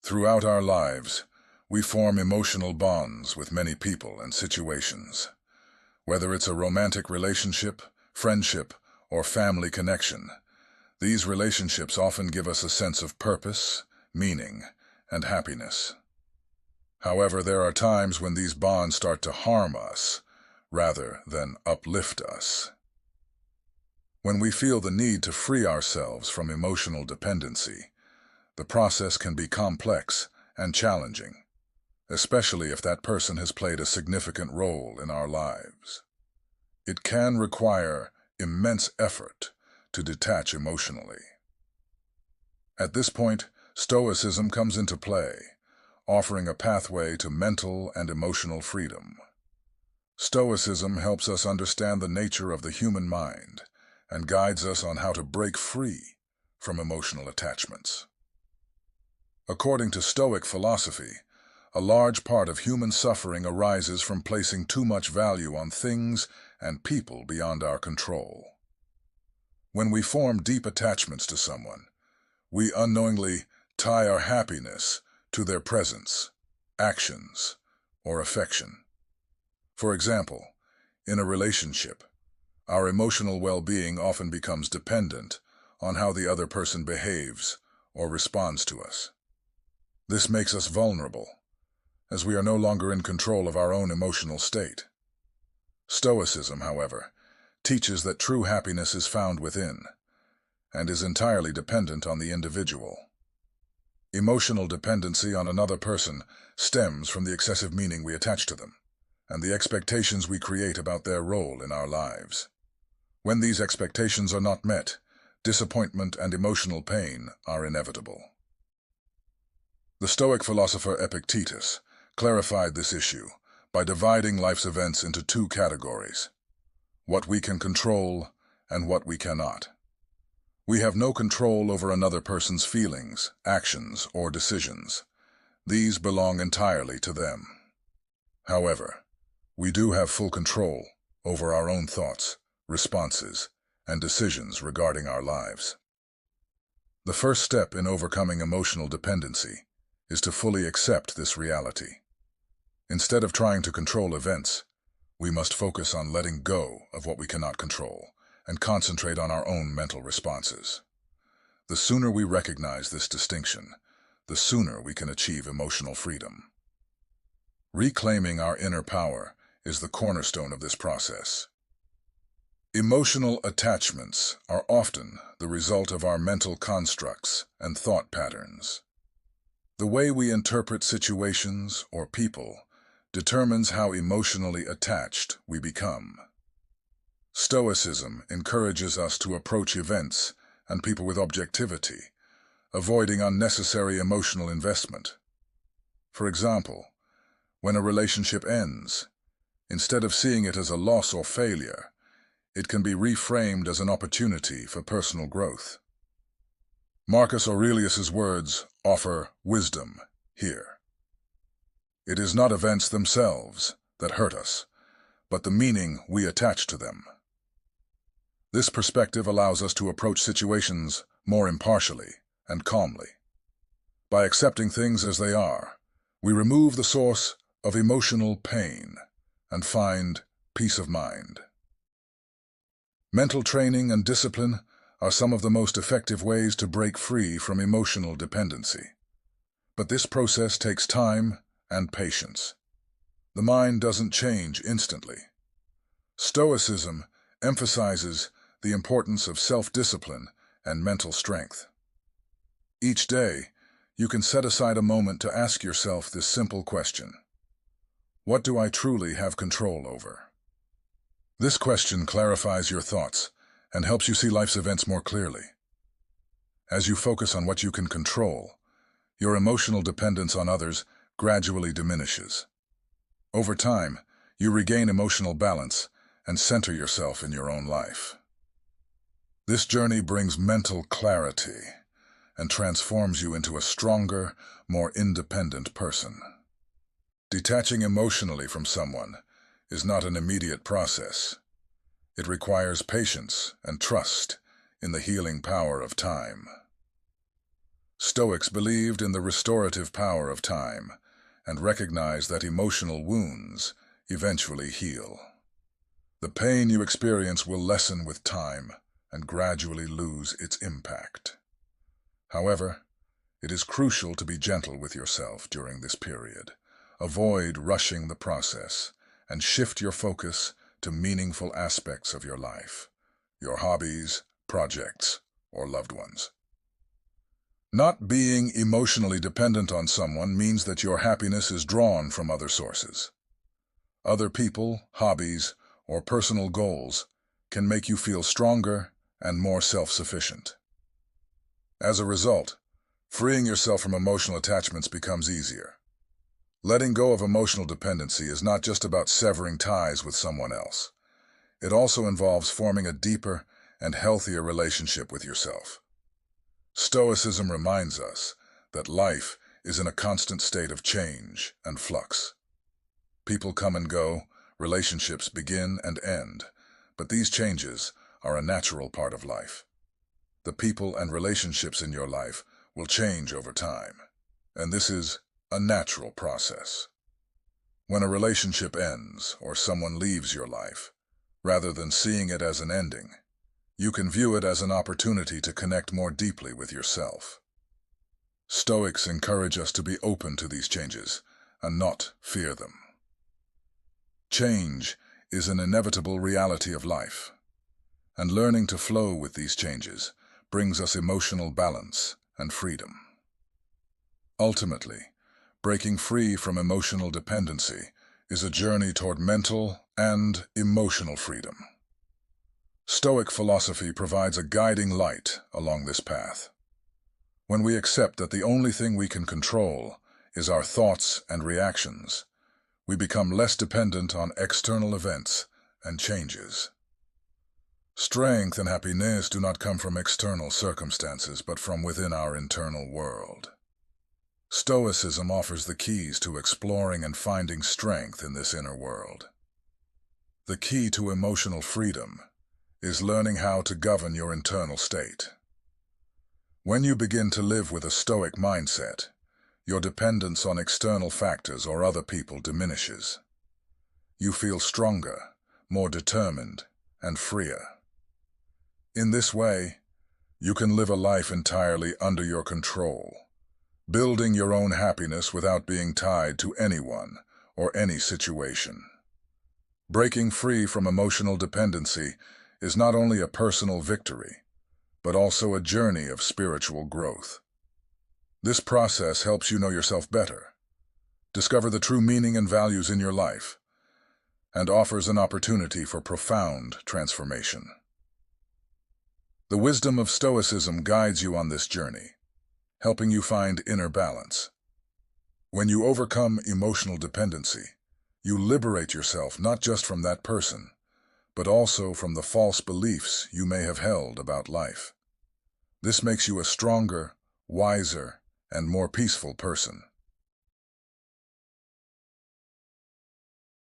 Throughout our lives, we form emotional bonds with many people and situations. Whether it's a romantic relationship, friendship, or family connection, these relationships often give us a sense of purpose, meaning, and happiness. However, there are times when these bonds start to harm us rather than uplift us. When we feel the need to free ourselves from emotional dependency, the process can be complex and challenging, especially if that person has played a significant role in our lives. It can require immense effort to detach emotionally. At this point, Stoicism comes into play, offering a pathway to mental and emotional freedom. Stoicism helps us understand the nature of the human mind and guides us on how to break free from emotional attachments. According to Stoic philosophy, a large part of human suffering arises from placing too much value on things and people beyond our control. When we form deep attachments to someone, we unknowingly tie our happiness to their presence, actions, or affection. For example, in a relationship, our emotional well-being often becomes dependent on how the other person behaves or responds to us. This makes us vulnerable, as we are no longer in control of our own emotional state. Stoicism, however, teaches that true happiness is found within, and is entirely dependent on the individual. Emotional dependency on another person stems from the excessive meaning we attach to them, and the expectations we create about their role in our lives. When these expectations are not met, disappointment and emotional pain are inevitable. The Stoic philosopher Epictetus clarified this issue by dividing life's events into two categories: what we can control and what we cannot. We have no control over another person's feelings, actions, or decisions. These belong entirely to them. However, we do have full control over our own thoughts, responses, and decisions regarding our lives. The first step in overcoming emotional dependency is to fully accept this reality. Instead of trying to control events, we must focus on letting go of what we cannot control and concentrate on our own mental responses. The sooner we recognize this distinction, the sooner we can achieve emotional freedom. Reclaiming our inner power is the cornerstone of this process. Emotional attachments are often the result of our mental constructs and thought patterns. The way we interpret situations or people determines how emotionally attached we become. Stoicism encourages us to approach events and people with objectivity, avoiding unnecessary emotional investment. For example, when a relationship ends, instead of seeing it as a loss or failure, it can be reframed as an opportunity for personal growth. Marcus Aurelius's words offer wisdom here. It is not events themselves that hurt us, but the meaning we attach to them. This perspective allows us to approach situations more impartially and calmly. By accepting things as they are, we remove the source of emotional pain and find peace of mind. Mental training and discipline are some of the most effective ways to break free from emotional dependency. But this process takes time and patience. The mind doesn't change instantly. Stoicism emphasizes the importance of self-discipline and mental strength. Each day, you can set aside a moment to ask yourself this simple question: what do I truly have control over? This question clarifies your thoughts and helps you see life's events more clearly. As you focus on what you can control, your emotional dependence on others gradually diminishes. Over time, you regain emotional balance and center yourself in your own life. This journey brings mental clarity and transforms you into a stronger, more independent person. Detaching emotionally from someone is not an immediate process. It requires patience and trust in the healing power of time. Stoics believed in the restorative power of time and recognized that emotional wounds eventually heal. The pain you experience will lessen with time and gradually lose its impact. However, it is crucial to be gentle with yourself during this period. Avoid rushing the process and shift your focus to meaningful aspects of your life, your hobbies, projects, or loved ones. Not being emotionally dependent on someone means that your happiness is drawn from other sources. Other people, hobbies, or personal goals can make you feel stronger and more self-sufficient. As a result, freeing yourself from emotional attachments becomes easier. Letting go of emotional dependency is not just about severing ties with someone else. It also involves forming a deeper and healthier relationship with yourself. Stoicism reminds us that life is in a constant state of change and flux. People come and go, relationships begin and end, but these changes are a natural part of life. The people and relationships in your life will change over time, and this is a natural process. When a relationship ends or someone leaves your life, rather than seeing it as an ending, you can view it as an opportunity to connect more deeply with yourself. Stoics encourage us to be open to these changes and not fear them. Change is an inevitable reality of life, and learning to flow with these changes brings us emotional balance and freedom. Ultimately, breaking free from emotional dependency is a journey toward mental and emotional freedom. Stoic philosophy provides a guiding light along this path. When we accept that the only thing we can control is our thoughts and reactions, we become less dependent on external events and changes. Strength and happiness do not come from external circumstances, but from within our internal world. Stoicism offers the keys to exploring and finding strength in this inner world. The key to emotional freedom is learning how to govern your internal state. When you begin to live with a Stoic mindset, your dependence on external factors or other people diminishes. You feel stronger, more determined, and freer. In this way, you can live a life entirely under your control, building your own happiness without being tied to anyone or any situation. Breaking free from emotional dependency is not only a personal victory, but also a journey of spiritual growth. This process helps you know yourself better, discover the true meaning and values in your life, and offers an opportunity for profound transformation. The wisdom of Stoicism guides you on this journey, helping you find inner balance. When you overcome emotional dependency, you liberate yourself not just from that person, but also from the false beliefs you may have held about life. This makes you a stronger, wiser, and more peaceful person.